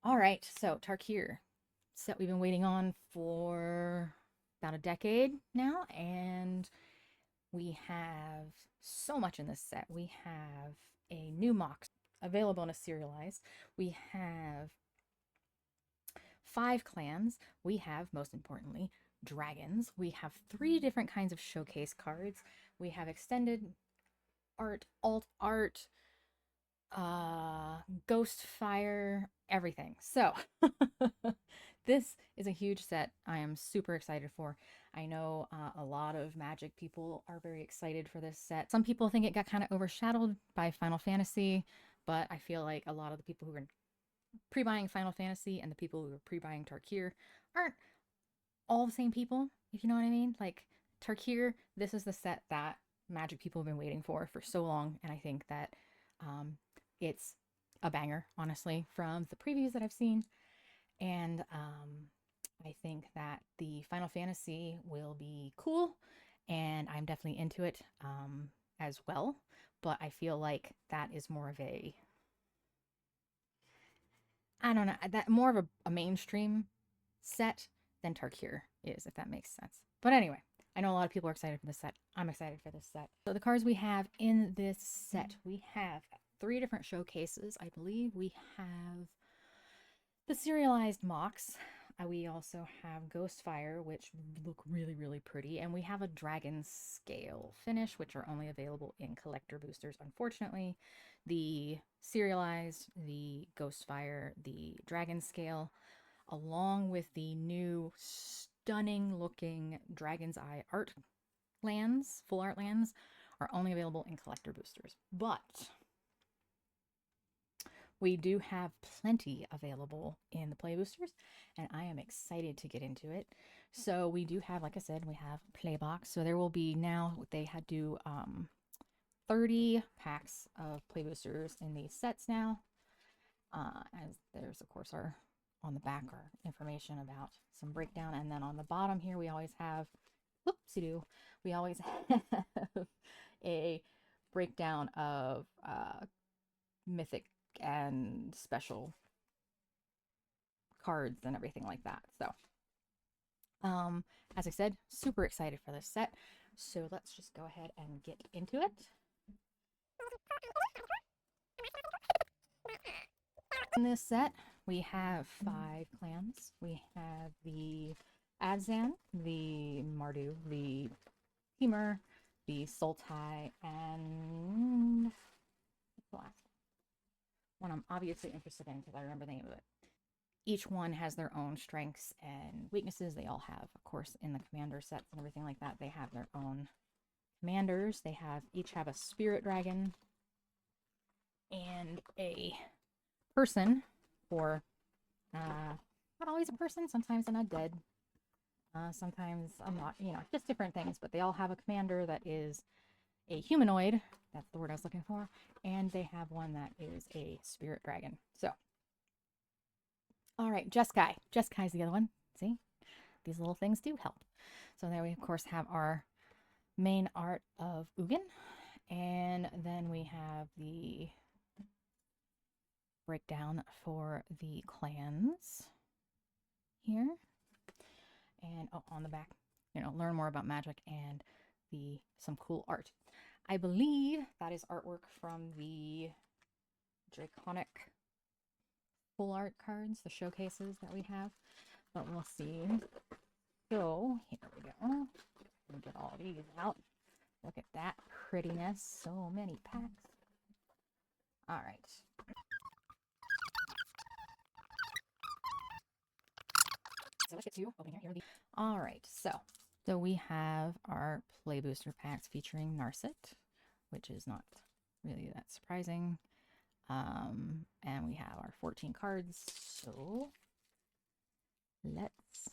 All right, so Tarkir, set we've been waiting on for about a decade now, and we have so much in this set. We have a new mock available in a serialized. We have 5 clans. We have, most importantly, dragons. We have 3 different kinds of showcase cards. We have extended art, alt art, ghost fire, everything. So this is a huge set I am super excited for. I know a lot of Magic people are very excited for this set. Some people think it got kind of overshadowed by Final Fantasy, but I feel like a lot of the people who are pre-buying Final Fantasy and the people who are pre-buying Tarkir aren't all the same people, if you know what I mean. Like Tarkir, this is the set that Magic people have been waiting for so long, and I think that um, it's a banger, honestly, from the previews that I've seen. And I think that the Final Fantasy will be cool, and I'm definitely into it as well. But I feel like that is more of a, I don't know, that more of a mainstream set than Tarkir is, if that makes sense. But anyway, I know a lot of people are excited for this set. I'm excited for this set. So the cards we have in this set, we have 3 different showcases. I believe we have the serialized mocks. We also have Ghostfire, which look really, really pretty. And we have a Dragon Scale finish, which are only available in collector boosters, unfortunately. The serialized, the Ghostfire, the Dragon Scale, along with the new stunning looking Dragon's Eye art lands, full art lands, are only available in collector boosters. But we do have plenty available in the play boosters, and I am excited to get into it. So we do have, like I said, we have Playbox. So there will be now, they had to 30 packs of play boosters in these sets now. As there's, of course, our on the back our information about some breakdown, and then on the bottom here we always have, whoopsie doo, we always have a breakdown of mythic and special cards and everything like that. So, as I said, super excited for this set. So let's just go ahead and get into it. In this set, we have 5 clans. We have the Adzan, the Mardu, the Temur, the Sultai, and the last one I'm obviously interested in because I remember the name of it. Each one has their own strengths and weaknesses. They all have, of course, in the commander sets and everything like that, they have their own commanders. They have each have a spirit dragon and a person, or not always a person, sometimes an undead, sometimes I'm not, just different things, but they all have a commander that is a humanoid. That's the word I was looking for. And they have one that is a spirit dragon. So, all right, Jeskai. Jeskai is the other one. See, these little things do help. So there we, of course, have our main art of Ugin. And then we have the breakdown for the clans here. And on the back, learn more about magic and some cool art. I believe that is artwork from the Draconic full art cards, the showcases that we have, but we'll see. So here we go. We'll get all these out. Look at that prettiness. So many packs. All right. So let's get to opening here. All right. So we have our play booster packs featuring Narset, which is not really that surprising. And we have our 14 cards. So let's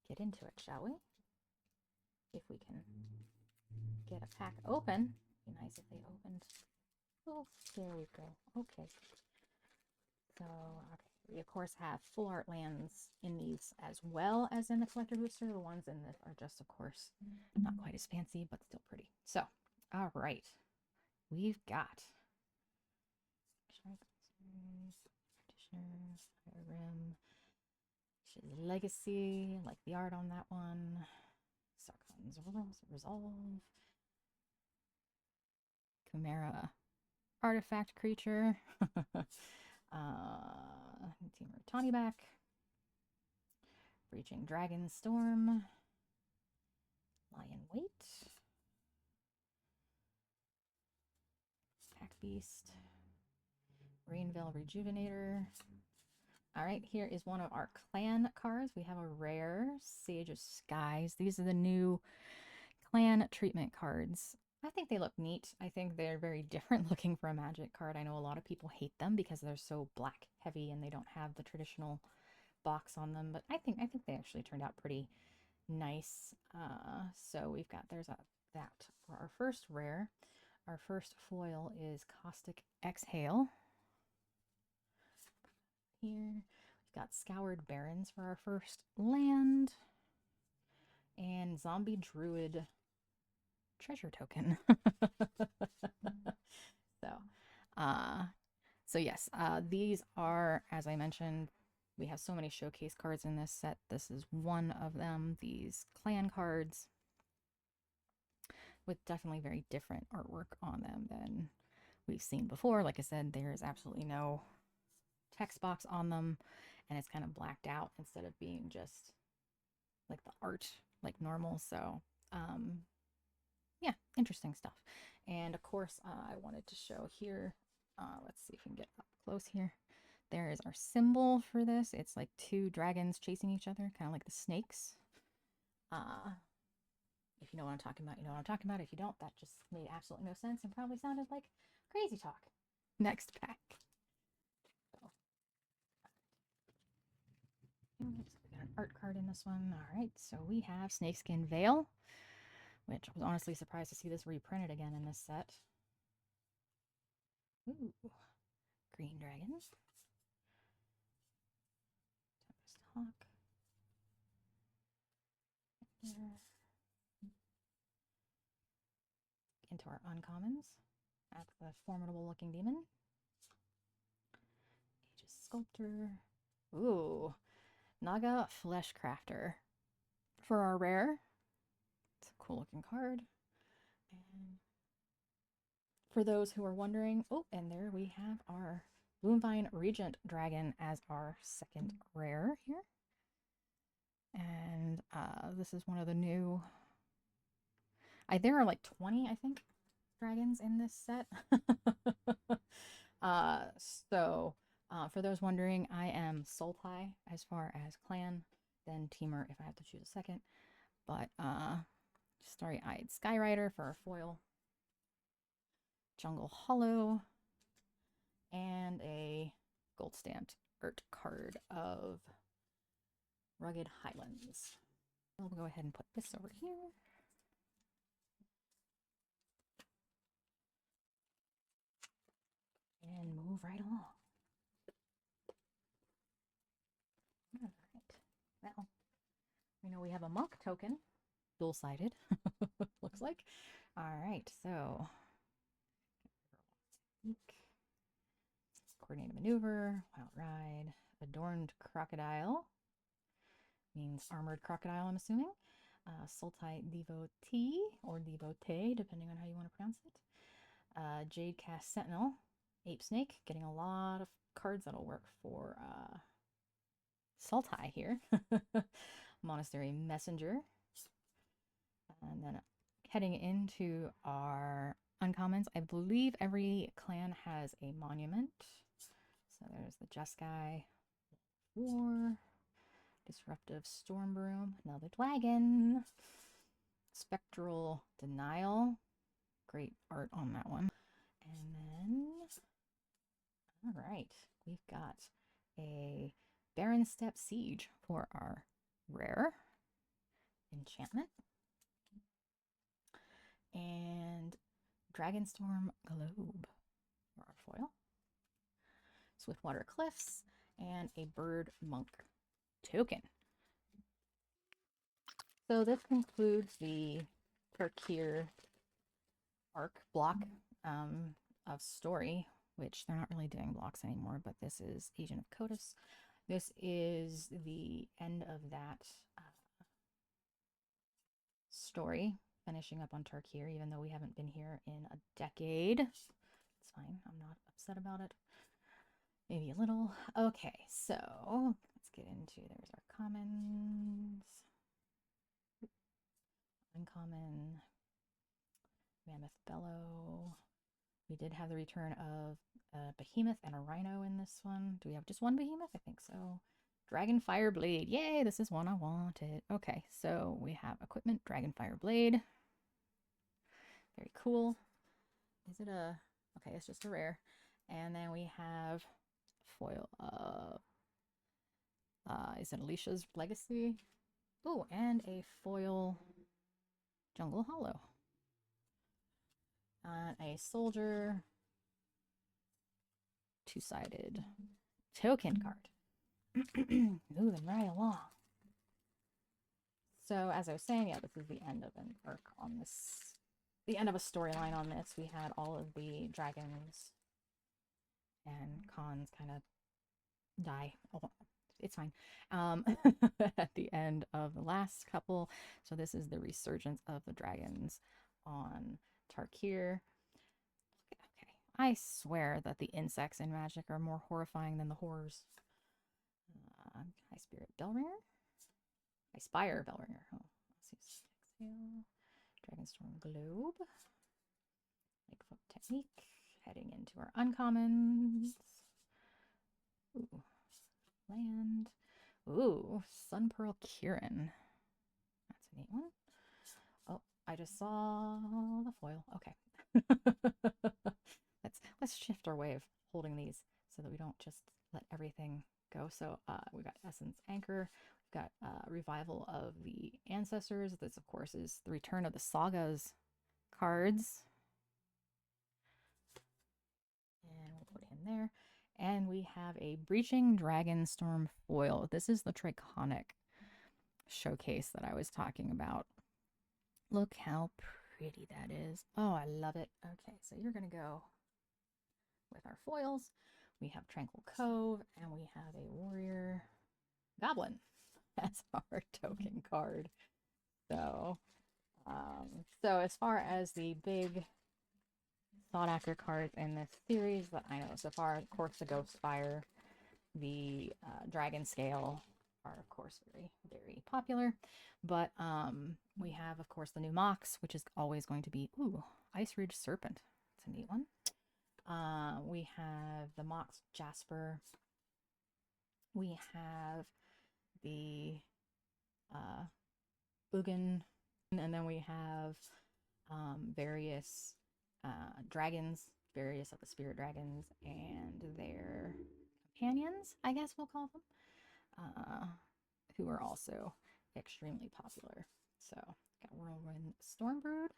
get into it, shall we? If we can get a pack open. Be nice if they opened. Oh, there we go. Okay. So, okay. We, of course, have full art lands in these as well as in the collector booster. The ones in this are just, of course, not quite as fancy, but still pretty. So, all right. We've got Rim. Legacy, like the art on that one. Sarkhan's Resolve. Chimera artifact creature. Teamer Tawny back. Breaching Dragonstorm. Lion Weight. Pack Beast. Rainveil Rejuvenator. All right, here is one of our clan cards. We have a rare Sage of Skies. These are the new clan treatment cards. I think they look neat. I think they're very different looking for a Magic card. I know a lot of people hate them because they're so black heavy and they don't have the traditional box on them, but I think they actually turned out pretty nice. So we've got that for our first rare. Our first foil is Caustic Exhale. Here we've got Scoured Barrens for our first land, and Zombie Druid treasure token. So yes, these are, as I mentioned, we have so many showcase cards in this set. This is one of them, these clan cards, with definitely very different artwork on them than we've seen before. Like I said, there is absolutely no text box on them, and it's kind of blacked out instead of being just like the art like normal. So yeah, interesting stuff. And of course, I wanted to show here, let's see if we can get up close here. There is our symbol for this. It's like two dragons chasing each other, kind of like the snakes. If you know what I'm talking about, you know what I'm talking about. If you don't, that just made absolutely no sense and probably sounded like crazy talk. Next pack. We got an art card in this one. All right, so we have Snakeskin Veil, which I was honestly surprised to see this reprinted again in this set. Ooh, green dragons. Tempest Hawk. Into our uncommons. That's the formidable looking demon. Aegis Sculptor. Ooh, Naga Flesh Crafter. For our rare, it's a cool looking card. And for those who are wondering, oh, and there we have our Boomvine Regent Dragon as our second rare here. And this is one of the new, there are like 20, I think, dragons in this set. So for those wondering, I am Sultai as far as clan, then Teamer if I have to choose a second. But Starry-Eyed Skyrider for our foil, Jungle Hollow, and a gold stamped Urt card of Rugged Highlands. We'll go ahead and put this over here. And move right along. All right. Well, we know we have a monk token, dual-sided, looks like. All right, so coordinated maneuver, wild ride, adorned crocodile, means armored crocodile, I'm assuming. Sultai devotee or devotee, depending on how you want to pronounce it. Jade Cast Sentinel, ape snake, getting a lot of cards that'll work for Sultai here. Monastery Messenger. And then heading into our uncommons, I believe every clan has a monument. So there's the Jeskai War, Disruptive Stormbroom, another Dwagon, Spectral Denial, great art on that one. And then, all right, we've got a Barren Step Siege for our rare enchantment. And Dragonstorm Globe for our foil. Swiftwater Cliffs, and a Bird Monk token. So this concludes the Tarkir arc block of story which they're not really doing blocks anymore, but this is Agent of Cotus. This is the end of that story, finishing up on Tarkir, even though we haven't been here in a decade. It's fine. I'm not upset about it. Maybe a little. Okay, so let's get into, there's our commons. Uncommon. Mammoth Bellow. We did have the return of a behemoth and a rhino in this one. Do we have just one behemoth? I think so. Dragon Fire Blade. Yay, this is one I wanted. Okay, so we have equipment, Dragon Fire Blade. Very cool. Is it a... Okay, it's just a rare. And then we have foil. Is it Alicia's Legacy? Oh, and a foil Jungle Hollow. A soldier. Two-sided token card. Moving right along. So as I was saying, yeah, this is the end of an arc on this. The end of a storyline on this. We had all of the dragons and cons kind of die. Oh, it's fine. At the end of the last couple. So this is the resurgence of the dragons on Tarkir. Okay, I swear that the insects in Magic are more horrifying than the horrors. High Spirit Bellringer. High Spire Bellringer. Oh, let's see. Exhale. Dragonstorm Globe. Lightfoot Technique. Heading into our uncommons. Ooh. Land. Ooh, Sunpearl Kieran. That's a neat one. Oh, I just saw the foil. Okay. Let's shift our way of holding these so that we don't just let everything go. So we got Essence Anchor. We've got Revival of the Ancestors. This, of course, is the return of the Sagas cards. And we'll put him there. And we have a Breaching Dragonstorm foil. This is the Triconic showcase that I was talking about. Look how pretty that is. Oh, I love it. Okay, so you're going to go with our foils. We have Tranquil Cove, and we have a Warrior Goblin as our token card. So, as far as the big sought after cards in this series that I know so far, of course, the Ghostfire, the Dragon Scale are, of course, very, very popular. But we have, of course, the new Mox, which is always going to be, ooh, Ice Ridge Serpent. It's a neat one. We have the Mox Jasper. We have the Ugin. And then we have various dragons, various of the spirit dragons and their companions, I guess we'll call them, who are also extremely popular. So, got Whirlwind Stormbrood.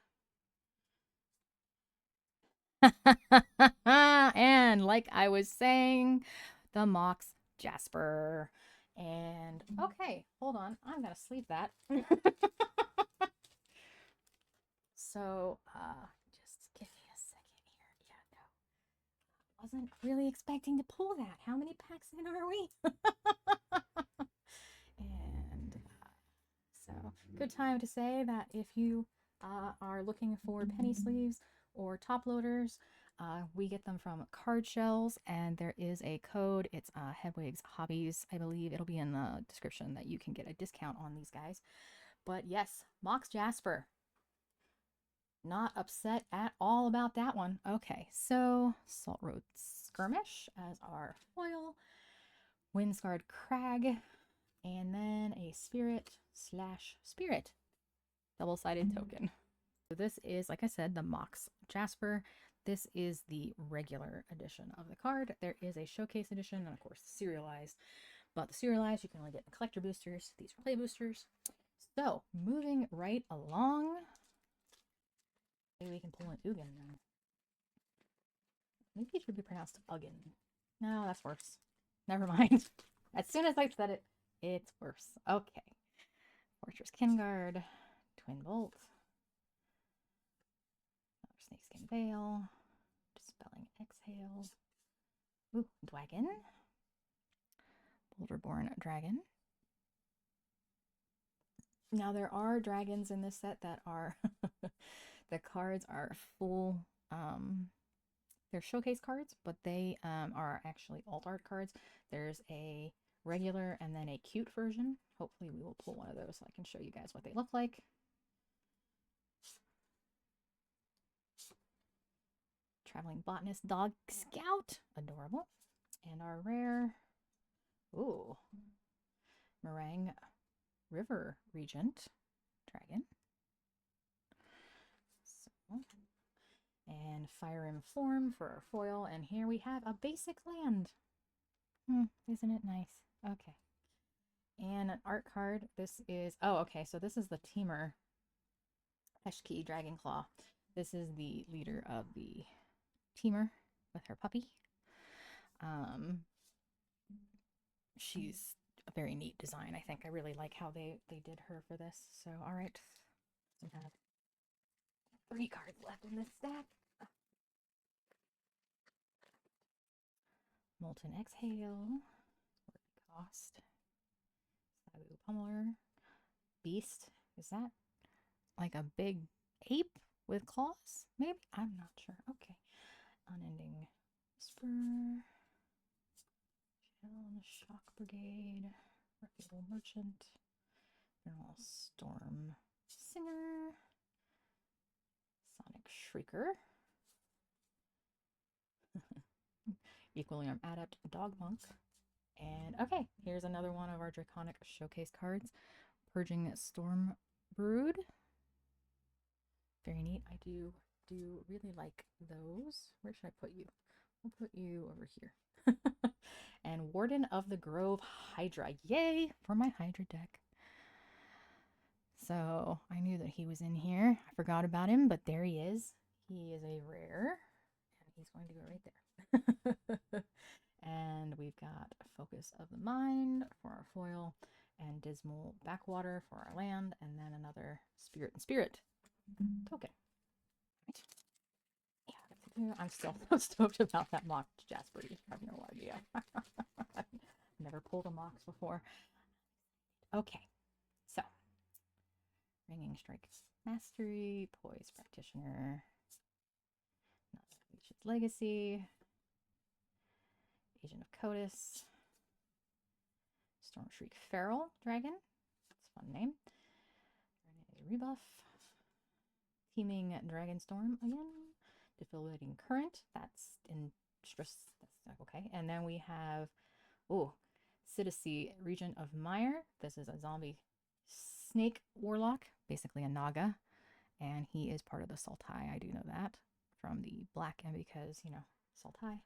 And like I was saying, the Mox Jasper. And okay, hold on, I'm gonna sleeve that. So just give me a second here. Yeah, no, wasn't really expecting to pull that. How many packs in are we? And so good time to say that if you are looking for penny sleeves or top loaders, we get them from Card Shells, and there is a code. It's Hedwig's Hobbies, I believe. It'll be in the description that you can get a discount on these guys. But yes, Mox Jasper. Not upset at all about that one. Okay, so Salt Road Skirmish as our foil, Windscarred Crag, and then a Spirit/Spirit double-sided token. So this is, like I said, the Mox Jasper. This is the regular edition of the card. There is a showcase edition and, of course, serialized. But the serialized, you can only get the collector boosters. These are play boosters. So, moving right along. Maybe we can pull an Ugin now. Maybe it should be pronounced Ugin. No, that's worse. Never mind. As soon as I said it, it's worse. Okay. Fortress Kinguard. Twin Bolt. Another Snakeskin Veil. Dispelling Exhale. Ooh, dragon. Boulderborn dragon. Now there are dragons in this set that are the cards are full they're showcase cards, but they are actually alt art cards. There's a regular and then a cute version. Hopefully we will pull one of those so I can show you guys what they look like. Traveling Botanist Dog Scout. Adorable. And our rare, ooh, Meringue River Regent Dragon. So, and Fire in Form for our foil. And here we have a basic land. Isn't it nice? Okay. And an art card. This is, oh, okay. So this is the teamer Heshki Dragonclaw. This is the leader of the teamer with her puppy. She's a very neat design. I think I really like how they did her for this. So, all right. We have 3 cards left in this stack. Molten Exhale. Cost. Sabu Pummeler. Beast. Is that like a big ape with claws? Maybe? I'm not sure. Okay. Unending Whisper. Shock Brigade. Reputable Merchant. General Storm Singer. Sonic Shrieker. Equally Armed Adept Dog Monk. And okay, here's another one of our Draconic Showcase cards. Purging Storm Brood. Very neat. I do really like those. Where should I put you? I'll put you over here. And Warden of the Grove Hydra. Yay for my Hydra deck. So I knew that he was in here. I forgot about him, but there he is. He is a rare, and he's going to go right there. And we've got Focus of the Mind for our foil, and Dismal Backwater for our land, and then another Spirit and Spirit token. Yeah, I'm still so stoked about that mock Jasper. You have no idea. I've never pulled a mox before. Okay, so Ringing Strike Mastery, Poise Practitioner, Leech's Legacy, Agent of Codis, Stormshriek Feral Dragon. That's a fun name. Rebuff. Teaming Dragonstorm again. Defibrillating Current. That's in stress. That's okay. And then we have, oh, Citizen Regent of Mire. This is a zombie snake warlock, basically a Naga. And he is part of the Sultai. I do know that from the black, and because, you know, Sultai.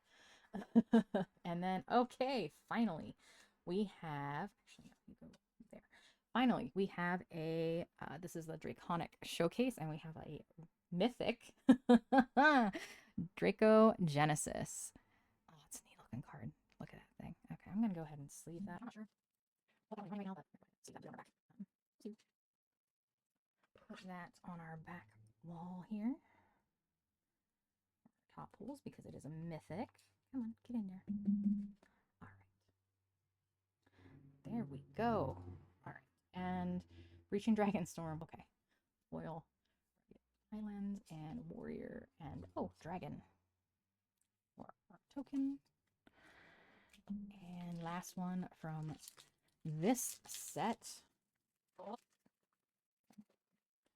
And then, okay, finally, we have, actually, no, you go there. Finally, we have a, this is the Draconic Showcase, and we have a mythic Draco Genesis. Oh, it's a neat looking card. Look at that thing. Okay, I'm going to go ahead and sleeve that. I'm not sure. Put that on our back wall here. Top pulls because it is a mythic. Come on, get in there. All right. There we go. All right. And Reaching Dragonstorm. Okay. Foil, Islands, and Warrior, and oh, Dragon. Or token. And last one from this set.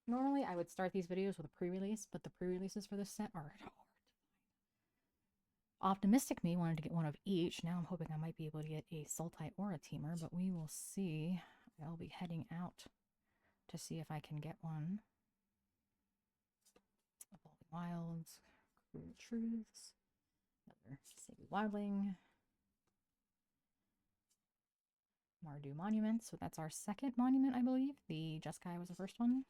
Normally, I would start these videos with a pre-release, but the pre-releases for this set are hard. Optimistic me wanted to get one of each. Now I'm hoping I might be able to get a Sultai or a Teamer, but we will see. I'll be heading out to see if I can get one. Evolving Wilds, Cruel Truths, another Savvy Wildling, Mardu Monument. So that's our second monument, I believe. The Jeskai was the first one.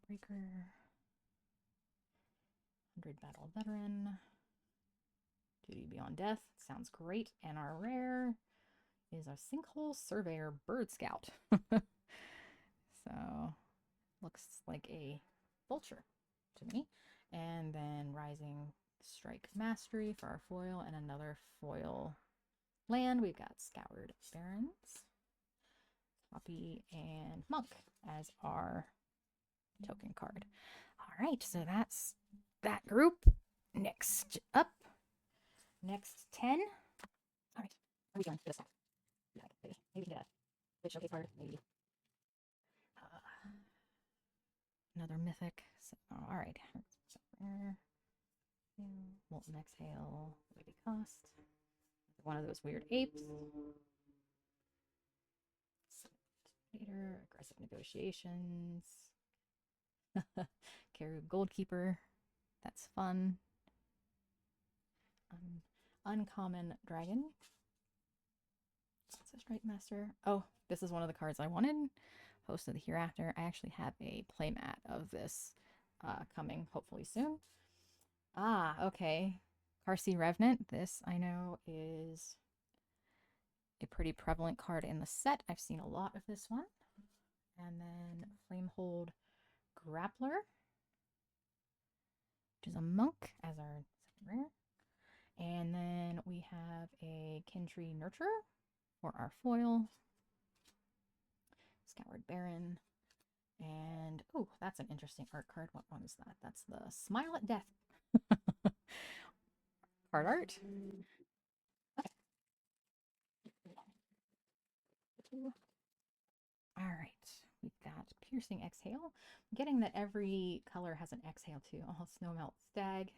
Breaker, 100 Battle Veteran, Duty Beyond Death. Sounds great. And our rare is a Sinkhole Surveyor Bird Scout. So looks like a vulture to me. And then Rising Strike Mastery for our foil, and another foil land. We've got Scoured Barrens, Poppy, and Monk as our token card. All right, so that's that group. Next up, next 10. All right, what are we doing for this one? Maybe we can get a showcase card, maybe. Another mythic. So, all right. Molten Exhale. Maybe cost. One of those weird apes. Later, aggressive negotiations. Carib Goldkeeper. That's fun. Uncommon Dragon. That's a Strike Master. Oh, this is one of the cards I wanted. Host of the Hereafter. I actually have a playmat of this coming hopefully soon. Ah, okay. Carsey Revenant. This I know is a pretty prevalent card in the set. I've seen a lot of this one. And then Flamehold Grappler, which is a monk as our second rare. And then we have a Kintree Nurturer for our foil. Scoured Baron. And, oh, that's an interesting art card. What one is that? That's the Smile at Death card art. Okay. All right. We've got Piercing Exhale. I'm getting that every color has an exhale too. Oh, Snowmelt Stag.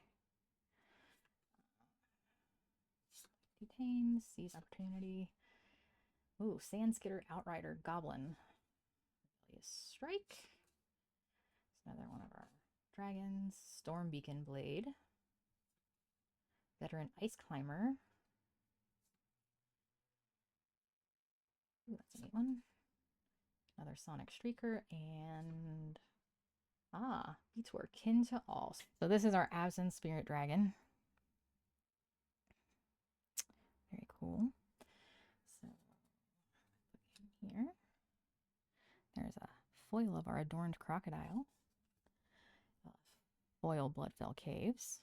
Detain, Seize Opportunity. Ooh, Sandskitter Outrider Goblin. Strike. It's another one of our dragons. Storm Beacon Blade. Veteran Ice Climber. Ooh, that's a neat one. Another Sonic Streaker, and Detour Kin to All. So this is our Absent Spirit Dragon. Very cool. So here, there's a foil of our Adorned Crocodile, foil Bloodfell Caves,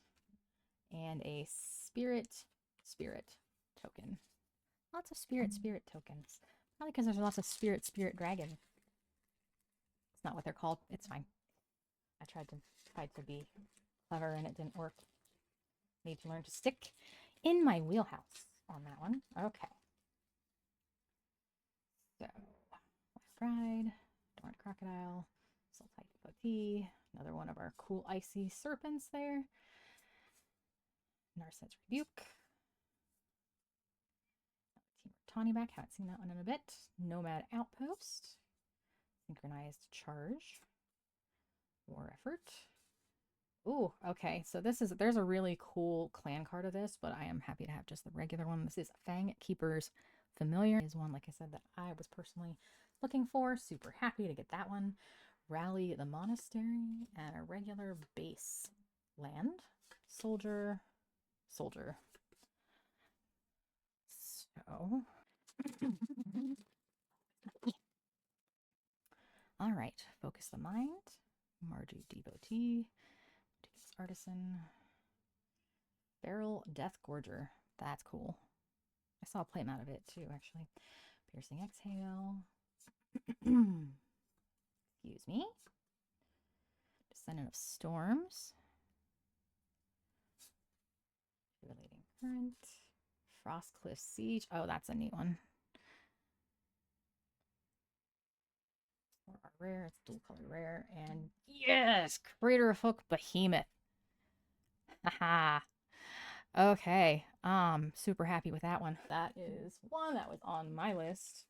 and a Spirit token. Lots of Spirit tokens. Probably because there's lots of Spirit Dragon. It's not what they're called. It's fine. I tried to be clever and it didn't work. Need to learn to stick in my wheelhouse on that one. Okay. So, Bride, Adorned Crocodile, Sultai Devotee, another one of our cool icy serpents there. Narset's Rebuke. Team Tawny back, haven't seen that one in a bit. Nomad Outpost. Synchronized Charge. War Effort. Ooh, okay. So there's a really cool clan card of this, but I am happy to have just the regular one. This is Fang Keeper's Familiar. Is one, like I said, that I was personally looking for. Super happy to get that one. Rally the Monastery and a regular base land. Soldier. So all right, Focus the Mind. Mardu Devotee. Artisan. Barrel Death Gorger. That's cool. I saw a playmat of it too, actually. Piercing Exhale. Excuse me. Descendant of Storms. Relating Current. Frostcliff Siege. Oh, that's a neat one. For our rare, it's dual colored rare. And yes, Crater of Hook Behemoth. Haha. Okay. Super happy with that one. That is one that was on my list.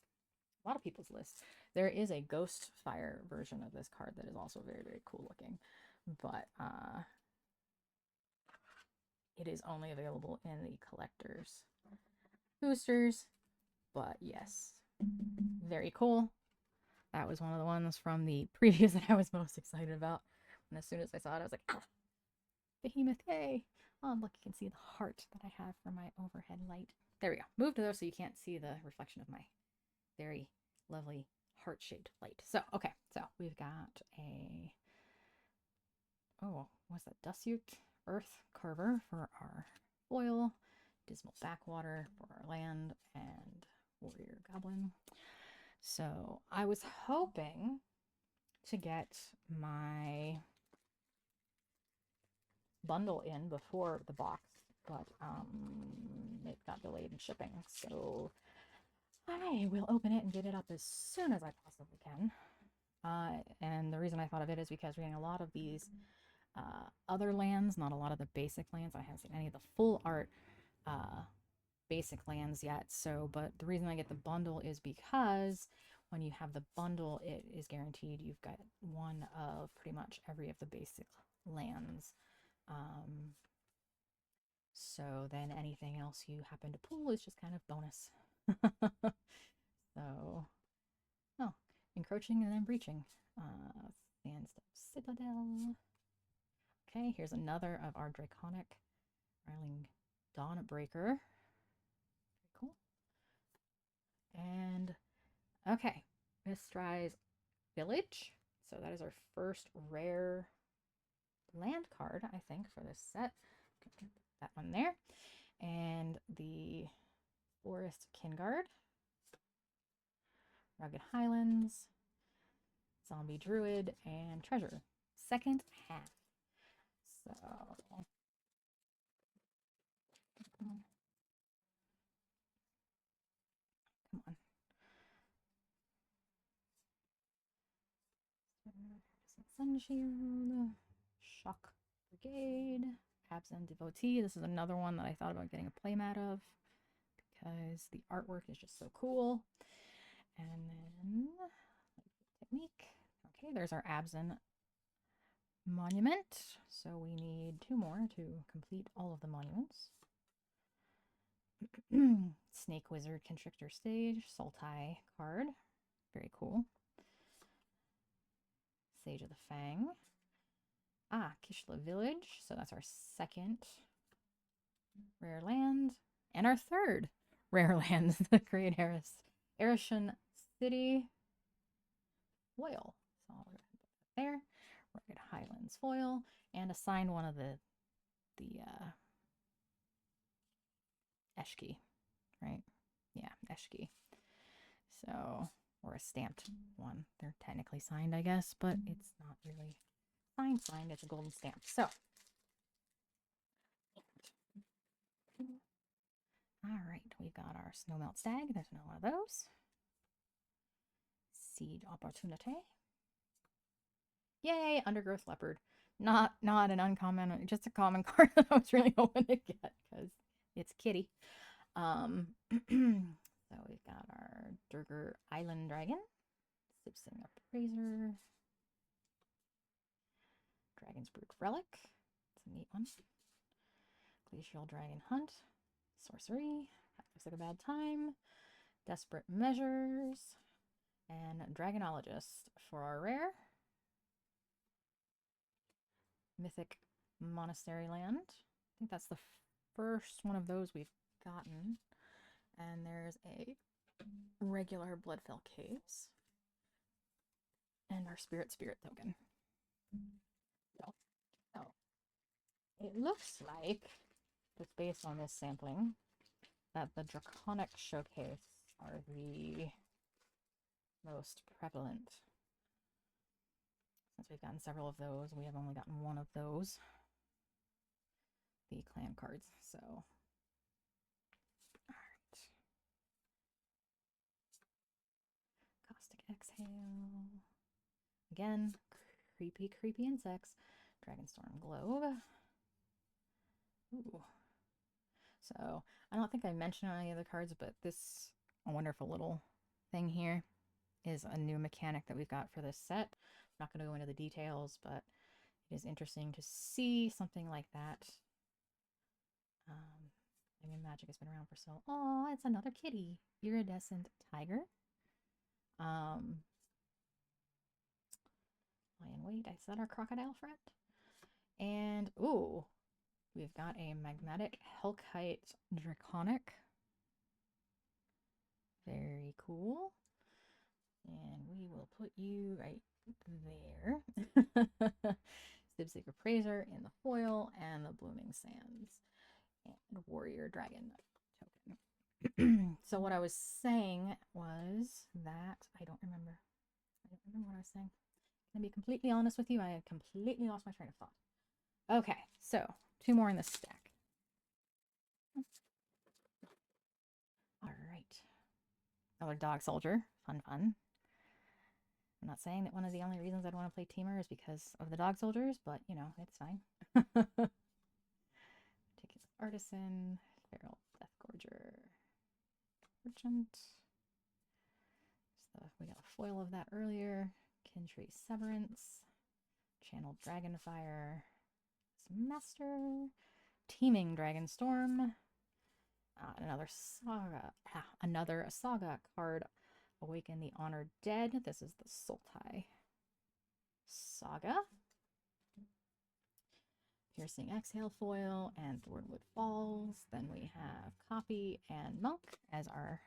A lot of people's lists. There is a Ghost Fire version of this card that is also very, very cool looking. But it is only available in the collector's boosters. But yes, very cool. That was one of the ones from the previews that I was most excited about. And as soon as I saw it, I was like, ah, Behemoth, yay. Oh, look, you can see the heart that I have for my overhead light. There we go. Move to those so you can't see the reflection of my very lovely heart-shaped light. So, okay, so we've got a, oh, what's that? Dusyut Earth Carver for our foil, Dismal Backwater for our land, and Warrior Goblin. So I was hoping to get my bundle in before the box, but it got delayed in shipping. So I will open it and get it up as soon as I possibly can. And the reason I thought of it is because we're getting a lot of these other lands, not a lot of the basic lands. I haven't seen any of the full art basic lands yet. So, but the reason I get the bundle is because when you have the bundle, it is guaranteed you've got one of pretty much every of the basic lands. So then anything else you happen to pull is just kind of bonus. So, oh, encroaching and then breaching. Sandstone Citadel. Okay, here's another of our Draconic Riling Dawnbreaker. Cool. And okay, Mistrais Village. So that is our first rare land card, I think, for this set. That one there. And the Forest Kinguard, Rugged Highlands, Zombie Druid, and Treasure. Second half. So come on. Sunshield, Shock Brigade, Absent Devotee. This is another one that I thought about getting a playmat of because the artwork is just so cool. And then technique. Okay, there's our Absent Monument. So we need 2 more to complete all of the monuments. Snake Wizard Constrictor Stage, Sultai card. Very cool. Sage of the Fang. Kishla Village. So that's our second rare land. And our third rare land, the Great Arishan City foil. So we're going to put that there. Rugged Highlands foil. And assign one of the Eshki, right? Yeah, Eshki. So, or a stamped one. They're technically signed, I guess, but it's not really signed. It's a golden stamp. So, all right, we've got our Snowmelt Stag. There's no one of those. Siege Opportunity. Yay, Undergrowth Leopard. Not an uncommon, just a common card that I was really hoping to get because it's kitty. So we've got our Durgar Island Dragon, Sipsing Appraiser, Dragon's Brood Relic. It's a neat one. Glacial Dragon Hunt, Sorcery, Looks Like a Bad Time, Desperate Measures, and Dragonologist for our rare. Mythic Monastery Land. I think that's the first one of those we've gotten. And there's a regular Bloodfell Caves. And our Spirit token. So it looks like, just based on this sampling, that the Draconic Showcase are the most prevalent. Since we've gotten several of those, we have only gotten one of those. The clan cards, so. Alright. Caustic Exhale. Again, creepy insects. Dragonstorm Globe. Ooh. So, I don't think I mentioned any of the cards, but this wonderful little thing here is a new mechanic that we've got for this set. I'm not going to go into the details, but it is interesting to see something like that. I mean, Magic has been around for so. Oh, it's another kitty, iridescent tiger. Lion Wait, I said our crocodile friend. And ooh, we've got a magmatic Hellkite Draconic. Very cool. And we will put you right there. Sibseeker Praiser in the foil, and the Blooming Sands and Warrior Dragon token. So what I was saying was that I don't remember. I don't remember what I was saying. To be completely honest with you, I had completely lost my train of thought. Okay, so 2 more in the stack. All right. Another Dog Soldier. Fun, fun. I'm not saying that one of the only reasons I'd want to play Teamer is because of the Dog Soldiers, but, you know, it's fine. Ticket Artisan, Feral Deathgorger, Merchant. So we got a foil of that earlier. Kintree Severance, Channeled Dragonfire, Master, Teeming Dragonstorm, another saga card, Awaken the Honored Dead. This is the Sultai Saga. Piercing Exhale foil and Thornwood Falls. Then we have Copy and Monk as our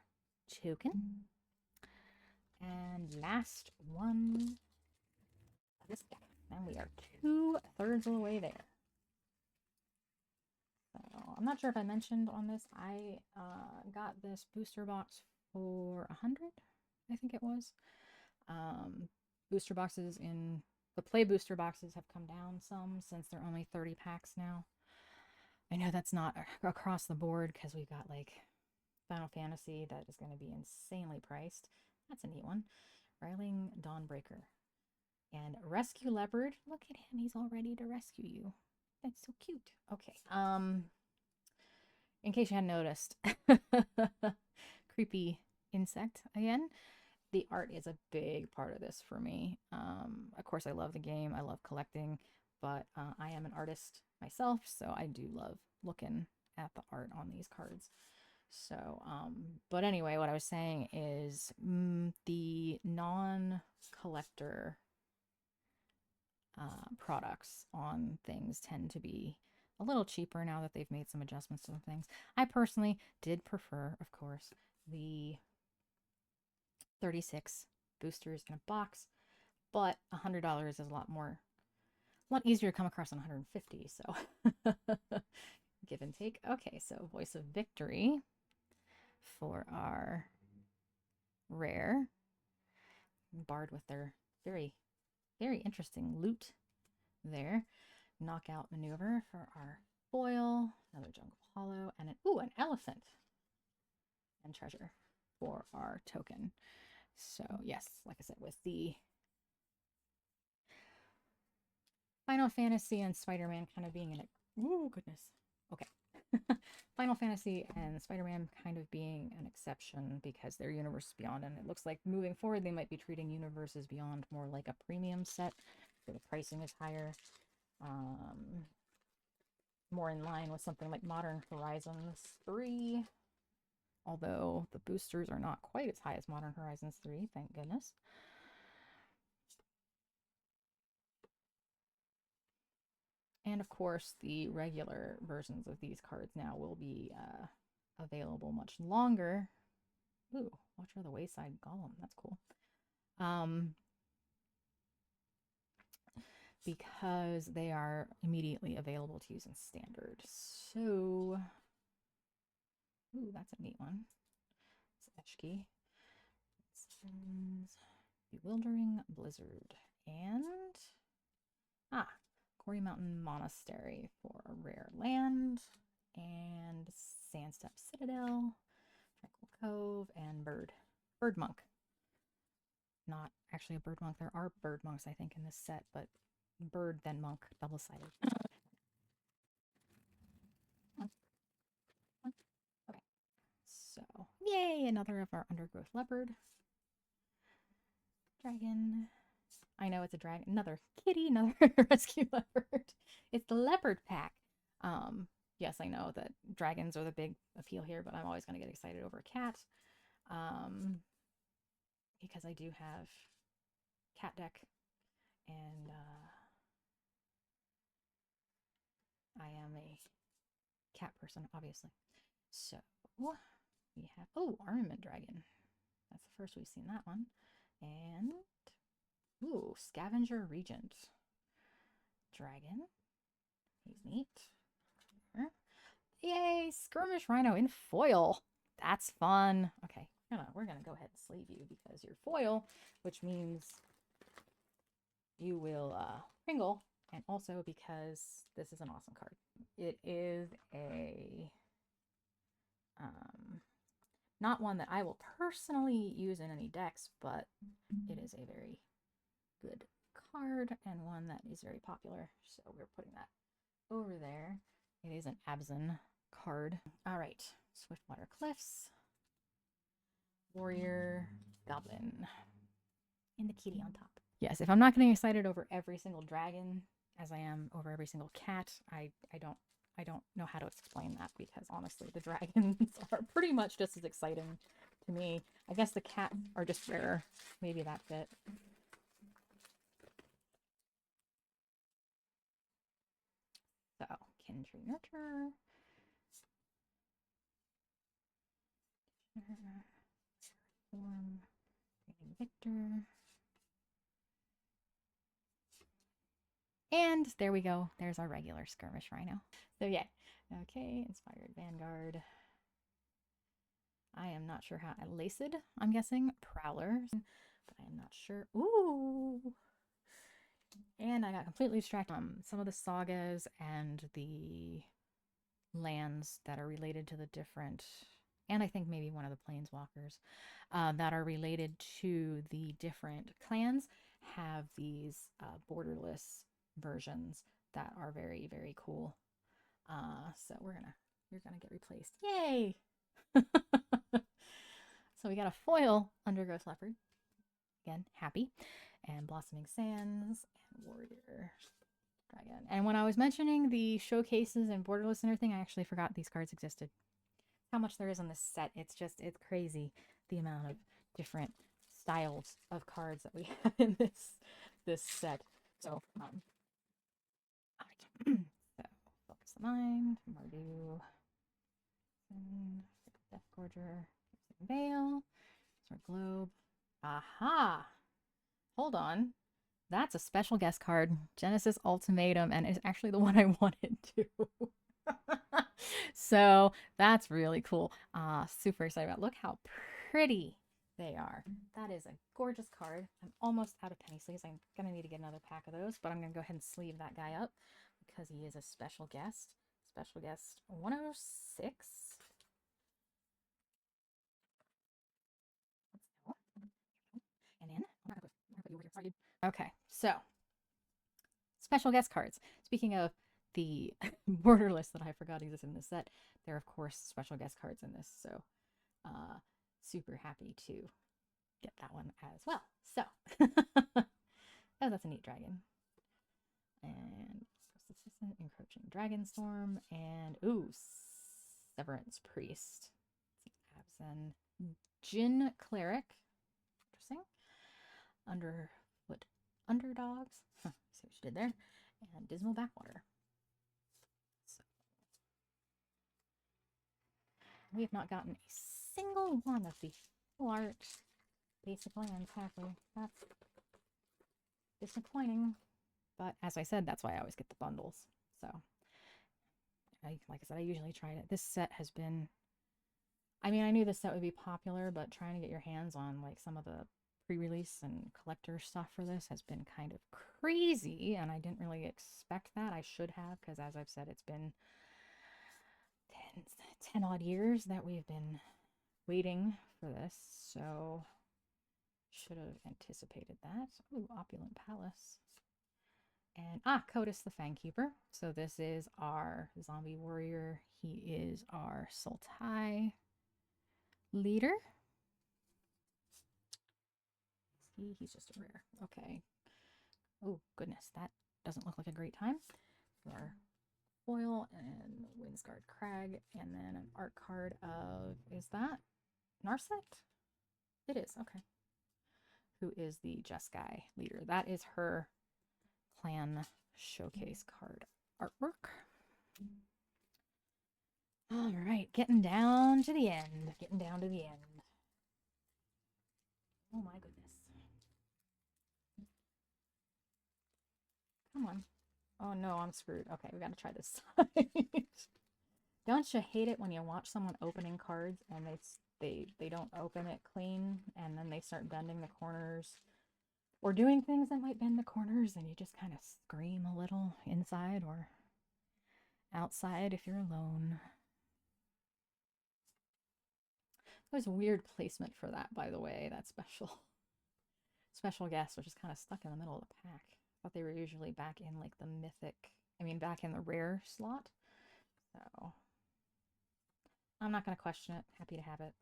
token. And last one of this deck. And we are 2/3 of the way there. So I'm not sure if I mentioned on this, I got this booster box for 100, I think it was. Booster boxes in the play booster boxes have come down some since they're only 30 packs now. I know that's not across the board because we've got like Final Fantasy that is going to be insanely priced. That's a neat one. Riling Dawnbreaker. And Rescue Leopard. Look at him, he's all ready to rescue you. That's so cute. Okay. In case you hadn't noticed, creepy insect again. The art is a big part of this for me. Of course, I love the game. I love collecting, but I am an artist myself, so I do love looking at the art on these cards. So, but anyway, what I was saying is the non-collector products on things tend to be a little cheaper now that they've made some adjustments to things. I personally did prefer, of course, the 36 boosters in a box, but $100 is a lot easier to come across than 150. So give and take. Okay, so Voice of Victory for our rare, barred with their very, very interesting loot there. Knockout Maneuver for our foil, another Jungle Hollow, and an elephant and treasure for our token. So yes, like I said, with the Final Fantasy and Spider-Man kind of being okay. Final Fantasy and Spider-Man kind of being an exception because they're Universes Beyond, and it looks like moving forward they might be treating Universes Beyond more like a premium set, so the pricing is higher. More in line with something like Modern Horizons 3, although the boosters are not quite as high as Modern Horizons 3, thank goodness. And of course, the regular versions of these cards now will be available much longer. Ooh, Watcher of the Wayside Golem, that's cool. Because they are immediately available to use in Standard. So, ooh, that's a neat one. It's Etchkey. Bewildering Blizzard. And, Quarry Mountain Monastery for a rare land. And Sandstep Citadel, Tranquil Cove, and Bird Monk. Not actually a Bird Monk. There are Bird Monks, I think, in this set, but Bird then Monk, double-sided. Okay. So, yay, another of our Undergrowth Leopard. Dragon. I know it's a dragon. Another kitty, another rescue leopard. It's the leopard pack. Yes, I know that dragons are the big appeal here, but I'm always going to get excited over a cat. Because I do have cat deck, and I am a cat person, obviously. So we have, Armament Dragon. That's the first we've seen that one. And, Scavenger Regent. dragon. He's neat. Yay, skirmish rhino in foil. That's fun. Okay, we're gonna go ahead and slave you because you're foil, which means you will kringle, and also because this is an awesome card. It is a not one that I will personally use in any decks, but it is a very good card and one that is very popular. So we're putting that over there. It is an Abzan card. All right, Swiftwater Cliffs, Warrior, Goblin, and the kitty on top. Yes, if I'm not getting excited over every single dragon as I am over every single cat, I don't know how to explain that, because honestly the dragons are pretty much just as exciting to me. I guess the cats are just rarer. Maybe that's it. So, Kindred Nurture. Form. Victor. And there we go. There's our regular skirmish rhino. So yeah. Okay, Inspired Vanguard. I am not sure how. Laced, I'm guessing. Prowler. But I am not sure. Ooh! And I got completely distracted from some of the sagas and the lands that are related to the different, and I think maybe one of the planeswalkers that are related to the different clans have these borderless versions that are very, very cool. So you're gonna get replaced. Yay! So we got a foil Undergrowth Leopard. Again, happy. And Blossoming Sands and Warrior Dragon. And when I was mentioning the showcases and borderless and everything, I actually forgot these cards existed. How much there is on this set. It's crazy the amount of different styles of cards that we have in this set. So, so Focus the Mind, Mardu, Death Gorger, Veil, Sword Globe. Aha! Hold on. That's a special guest card, Genesis Ultimatum, and it's actually the one I wanted to. So that's really cool. Super excited about. Look how pretty they are. That is a gorgeous card. I'm almost out of penny sleeves. I'm gonna need to get another pack of those, but I'm gonna go ahead and sleeve that guy up because he is a special guest. Special guest 106. And in. Okay, so special guest cards. Speaking of the borderless that I forgot existed in this set, there are of course special guest cards in this, so super happy to get that one as well. So oh, that's a neat dragon. And Assistant, Encroaching Dragonstorm, and ooh, Severance Priest. Abzan Jin Cleric. Interesting. Underfoot Underdogs. Huh, see what you did there. And Dismal Backwater. So, we have not gotten a single one of the full art basic lands, have we? That's disappointing. But as I said, that's why I always get the bundles. So, like I said, I usually try to. This set has been. I mean, I knew this set would be popular, but trying to get your hands on like some of the pre-release and collector stuff for this has been kind of crazy, and I didn't really expect that. I should have, because as I've said, it's been 10 odd years that we've been waiting for this, so should have anticipated that. Ooh, Opulent Palace. And Codis the Fangkeeper. So this is our zombie warrior. He is our Sultai leader. He's just a rare. Okay. Oh, goodness. That doesn't look like a great time. For foil and Windsguard Crag. And then an art card of, is that Narset? It is. Okay. Who is the Jeskai leader. That is her clan showcase card artwork. All right. Getting down to the end. Getting down to the end. Oh my goodness. Come on. Oh no, I'm screwed. Okay, we gotta try this side. Don't you hate it when you watch someone opening cards and they don't open it clean and then they start bending the corners or doing things that might bend the corners and you just kind of scream a little inside or outside if you're alone. There's a weird placement for that, by the way, that special guest, which is kind of stuck in the middle of the pack. I thought they were usually back in like the mythic, back in the rare slot. So I'm not going to question it. Happy to have it.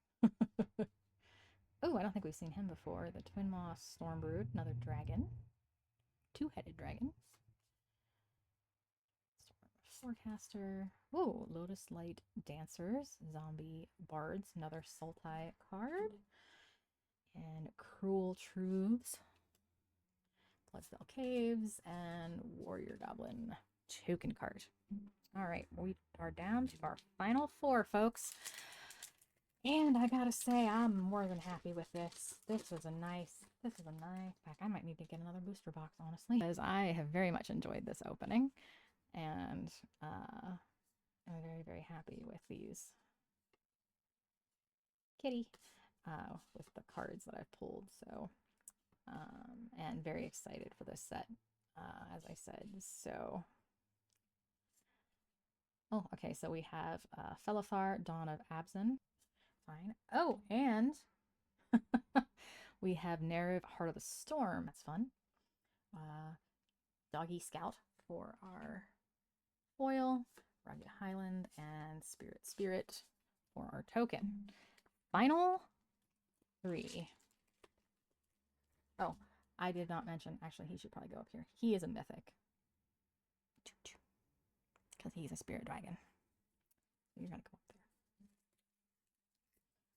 Oh, I don't think we've seen him before. The Twin Moss Stormbrood, another dragon. Two-headed dragon. Forecaster. Oh, Lotus Light Dancers, Zombie Bards, another Sultai card. And Cruel Truths, Bloodspell Caves, and Warrior Goblin token card. All right, we are down to our final four, folks. And I gotta say, I'm more than happy with this. This is a nice pack. I might need to get another booster box, honestly, because I have very much enjoyed this opening. And I'm very, very happy with these kitty, with the cards that I've pulled. So, and very excited for this set, as I said. So, oh, okay. So we have Felafar, Dawn of Abzan. Fine. Oh, and we have Narrative, Heart of the Storm. That's fun. Doggy Scout for our foil, Rugged Highland, and Spirit for our token. Final three. Oh, I did not mention, actually, he should probably go up here. He is a mythic. Because he's a spirit dragon. You're going to go up there.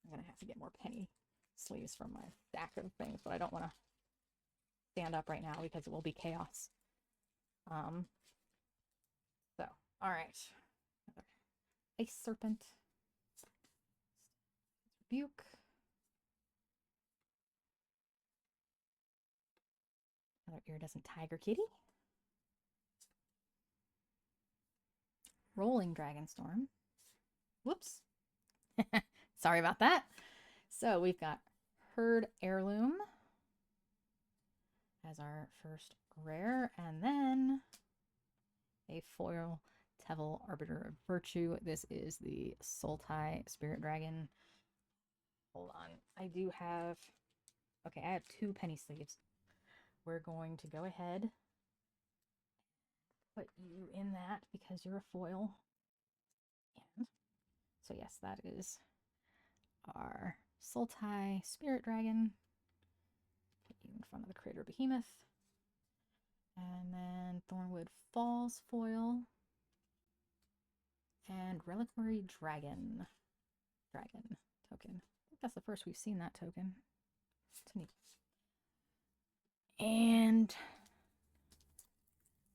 I'm going to have to get more penny sleeves from my stack of things, but I don't want to stand up right now because it will be chaos. So, all right. Another Ice Serpent. Rebuke. Another Iridescent Tiger Kitty. Rolling Dragonstorm. Whoops. Sorry about that. So we've got Herd Heirloom as our first rare, and then a foil Tevel Arbiter of Virtue. This is the Sultai Spirit Dragon. Hold on. I do have... Okay, I have two penny sleeves. We're going to go ahead, put you in that because you're a foil. And so yes, that is our Sultai Spirit Dragon. Put you in front of the Crater Behemoth. And then Thornwood Falls foil. And Reliquary Dragon token. I think that's the first we've seen that token. It's neat. And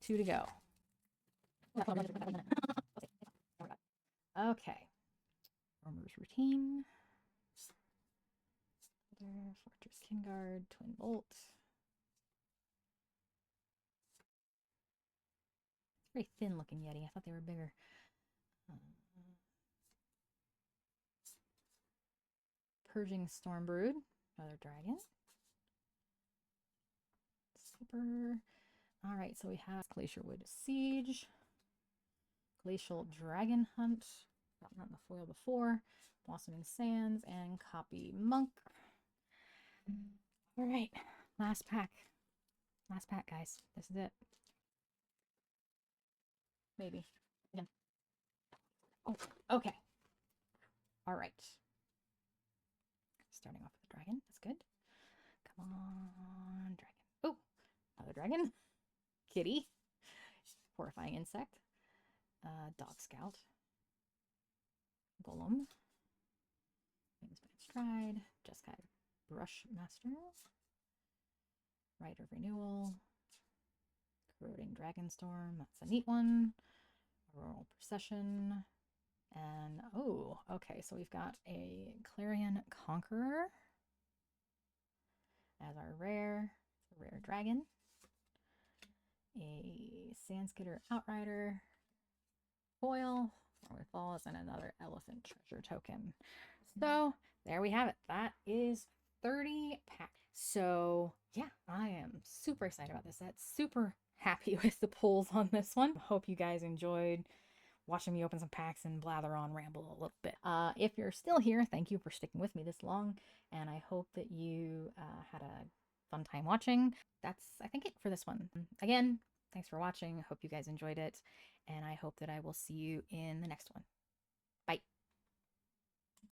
2 to go. Okay. Roamer's Routine. Fortress Kingguard, Twin Bolt. Very thin looking Yeti. I thought they were bigger. Purging Stormbrood, another dragon. Super. All right, so we have Glacierwood Siege, Glacial Dragon Hunt, got that in the foil before, Blossoming Sands, and Copy Monk. All right, last pack, guys. This is it. Maybe. Yeah. Oh, okay. All right. Starting off with the dragon. That's good. Come on, dragon. Oh, another dragon. Kitty. Horrifying Insect. Dog Scout. Golem. Wingspan Stride. Jeskai Brush Master. Rite of Renewal. Corroding Dragonstorm. That's a neat one. Auroral Procession. And, oh, okay, so we've got a Clarion Conqueror as our rare. It's a rare dragon. A Sandskitter Outrider foil, with balls, and another elephant treasure token. So there we have it. That is 30 packs. So yeah, I am super excited about this set. Super happy with the pulls on this one. Hope you guys enjoyed watching me open some packs and blather on, ramble a little bit. If you're still here, thank you for sticking with me this long, and I hope that you had a fun time watching. That's, I think, it for this one. Again, thanks for watching. Hope you guys enjoyed it, and I hope that I will see you in the next one.